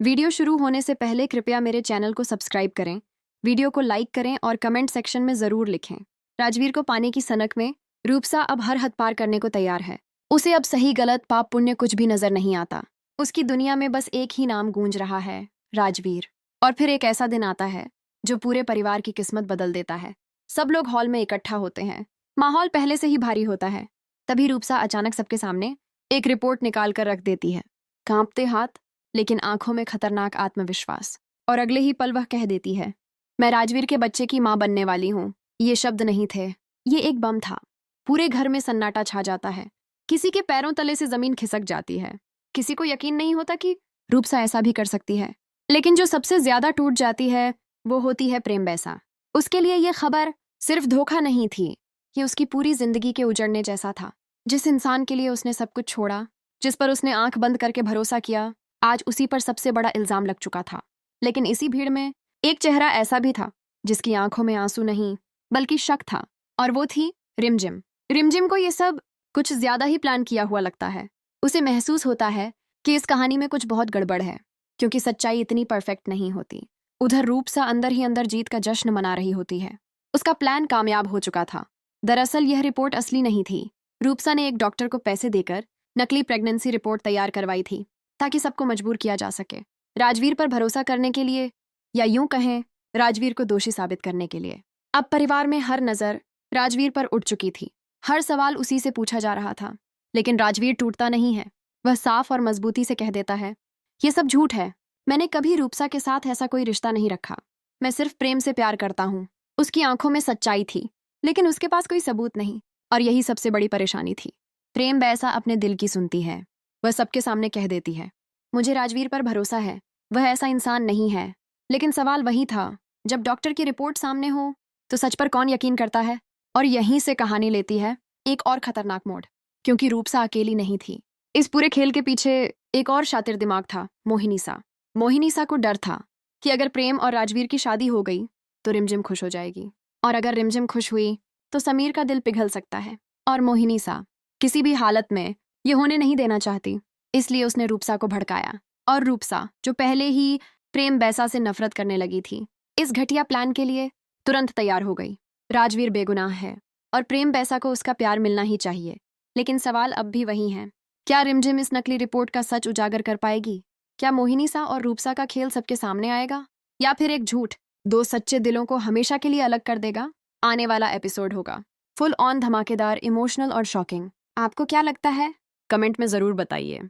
Video शुरू होने से पहले कृपया मेरे चैनल को सब्सक्राइब करें, वीडियो को लाइक करें और कमेंट सेक्शन में ज़रूर लिखें। राजवीर को पाने की सनक में रूपसा अब हर हद पार करने को तैयार है। उसे अब सही गलत पाप पुण्य कुछ भी नजर नहीं आता। उसकी दुनिया में बस एक ही नाम गूंज रहा है, राजवीर। और फिर एक ऐसा दिन आता है जो पूरे परिवार की किस्मत बदल देता है। सब लोग हॉल में इकट्ठा होते हैं। माहौल पहले से ही भारी होता है। तभी रूपसा अचानक सबके सामने एक रिपोर्ट निकाल कर रख देती है, कांपते हाथ लेकिन आंखों में खतरनाक आत्मविश्वास। और अगले ही पल वह कह देती है, मैं राजवीर के बच्चे की मां बनने वाली हूं। ये शब्द नहीं थे, ये एक बम था। पूरे घर में सन्नाटा छा जाता है। किसी के पैरों तले से जमीन खिसक जाती है। किसी को यकीन नहीं होता कि रूपसा ऐसा भी कर सकती है। लेकिन जो सबसे ज्यादा टूट जाती है वो होती है प्रेम बैसा। उसके लिए ये खबर सिर्फ धोखा नहीं थी, ये उसकी पूरी जिंदगी के उजड़ने जैसा था। जिस इंसान के लिए उसने सब कुछ छोड़ा, जिस पर उसने आंख बंद करके भरोसा किया, आज उसी पर सबसे बड़ा इल्जाम लग चुका था। लेकिन इसी भीड़ में एक चेहरा ऐसा भी था जिसकी आंखों में आंसू नहीं बल्कि शक था, और वो थी रिमझिम। रिमझिम को ये सब कुछ ज्यादा ही प्लान किया हुआ लगता है। उसे महसूस होता है कि इस कहानी में कुछ बहुत गड़बड़ है, क्योंकि सच्चाई इतनी परफेक्ट नहीं होती। उधर रूपसा अंदर ही अंदर जीत का जश्न मना रही होती है। उसका प्लान कामयाब हो चुका था। दरअसल यह रिपोर्ट असली नहीं थी। रूपसा ने एक डॉक्टर को पैसे देकर नकली प्रेगनेंसी रिपोर्ट तैयार करवाई थी, ताकि सबको मजबूर किया जा सके, राजवीर पर भरोसा करने के लिए, या यूं कहें राजवीर को दोषी साबित करने के लिए। अब परिवार में हर नजर राजवीर पर उठ चुकी थी। हर सवाल उसी से पूछा जा रहा था। लेकिन राजवीर टूटता नहीं है। वह साफ और मजबूती से कह देता है, ये सब झूठ है। मैंने कभी रूपसा के साथ ऐसा कोई रिश्ता नहीं रखा। मैं सिर्फ प्रेम से प्यार करता हूँ। उसकी आंखों में सच्चाई थी, लेकिन उसके पास कोई सबूत नहीं। और यही सबसे बड़ी परेशानी थी। प्रेम बैसा अपने दिल की सुनती है। वह सबके सामने कह देती है, मुझे राजवीर पर भरोसा है, वह ऐसा इंसान नहीं है। लेकिन सवाल वही था, जब डॉक्टर की रिपोर्ट सामने हो तो सच पर कौन यकीन करता है। और यहीं से कहानी लेती है एक और खतरनाक मोड़, क्योंकि रूपसा अकेली नहीं थी। इस पूरे खेल के पीछे एक और शातिर दिमाग था, मोहिनीसा। मोहिनीसा को डर था कि अगर प्रेम और राजवीर की शादी हो गई तो रिमझिम खुश हो जाएगी, और अगर रिमझिम खुश हुई तो समीर का दिल पिघल सकता है। और मोहिनीसा किसी भी हालत में ये होने नहीं देना चाहती, इसलिए उसने रूपसा को भड़काया। और रूपसा, जो पहले ही प्रेम बैसा से नफरत करने लगी थी, इस घटिया प्लान के लिए तुरंत तैयार हो गई। राजवीर बेगुनाह है और प्रेम बैसा को उसका प्यार मिलना ही चाहिए। लेकिन सवाल अब भी वही है, क्या रिमझिम इस नकली रिपोर्ट का सच उजागर कर पाएगी? क्या मोहिनीसा और रूपसा का खेल सबके सामने आएगा, या फिर एक झूठ दो सच्चे दिलों को हमेशा के लिए अलग कर देगा? आने वाला एपिसोड होगा फुल ऑन धमाकेदार, इमोशनल और शॉकिंग। आपको क्या लगता है? कमेंट में जरूर बताइए।